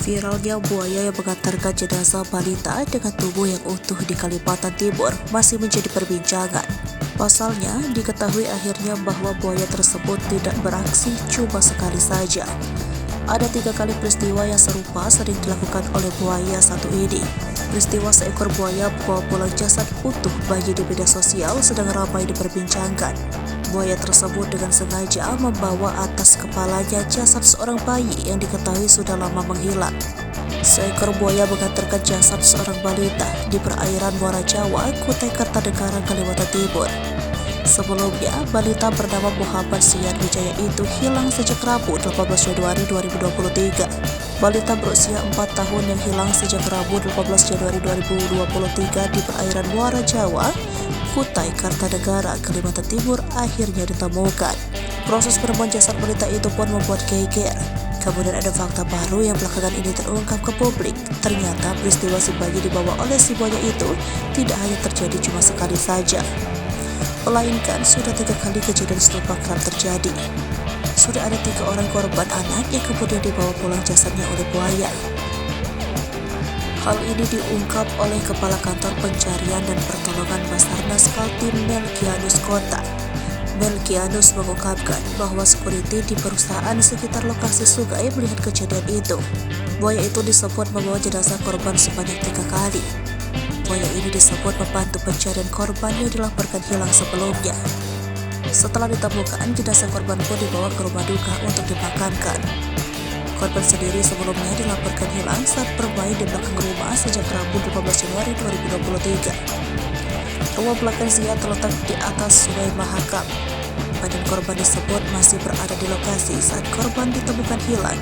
Viralnya buaya yang mengantarkan jenazah balita dengan tubuh yang utuh di Kalimantan Timur masih menjadi perbincangan. Pasalnya, diketahui akhirnya bahwa buaya tersebut tidak beraksi cuma sekali saja. Ada 3 kali peristiwa yang serupa sering dilakukan oleh buaya satu ini. Peristiwa seekor buaya membawa pulang jasad utuh bayi di media sosial sedang ramai diperbincangkan. Buaya tersebut dengan sengaja membawa atas kepalanya jasad seorang bayi yang diketahui sudah lama menghilang. Seekor buaya mengantarkan jasad seorang balita di perairan Muara Jawa, Kutai Kartanegara, Kalimantan Timur. Sebelumnya, balita bernama Muhammad Sian Wijaya itu hilang sejak Rabu 18 Januari 2023. Balita berusia 4 tahun yang hilang sejak Rabu 18 Januari 2023 di perairan Muara Jawa, Kutai Kartanegara, Kalimantan Timur akhirnya ditemukan. Proses penemuan jasad balita itu pun membuat geger. Kemudian ada fakta baru yang belakangan ini terungkap ke publik. Ternyata peristiwa si bayi dibawa oleh si buaya itu tidak hanya terjadi cuma sekali saja, melainkan sudah 3 kali kejadian serupa kerap terjadi. Sudah ada 3 orang korban anak yang kemudian dibawa pulang jasadnya oleh buaya. Hal ini diungkap oleh Kepala Kantor Pencarian dan Pertolongan Basarnas Kaltim Melkianus Kota. Melkianus mengungkapkan bahwa security di perusahaan sekitar lokasi sungai melihat kejadian itu. Buaya itu disebut membawa jenazah korban sebanyak 3 kali. Buaya ini disebut membantu pencarian korban yang dilaporkan hilang sebelumnya. Setelah ditemukan, jenazah korban pun dibawa ke rumah duka untuk dimakamkan. Korban sendiri sebelumnya dilaporkan hilang saat bermain di belakang rumah sejak Rabu 12 Januari 2023. Rumah belakang Zia terletak di atas Sungai Mahakam. Badan korban disebut masih berada di lokasi saat korban ditemukan hilang.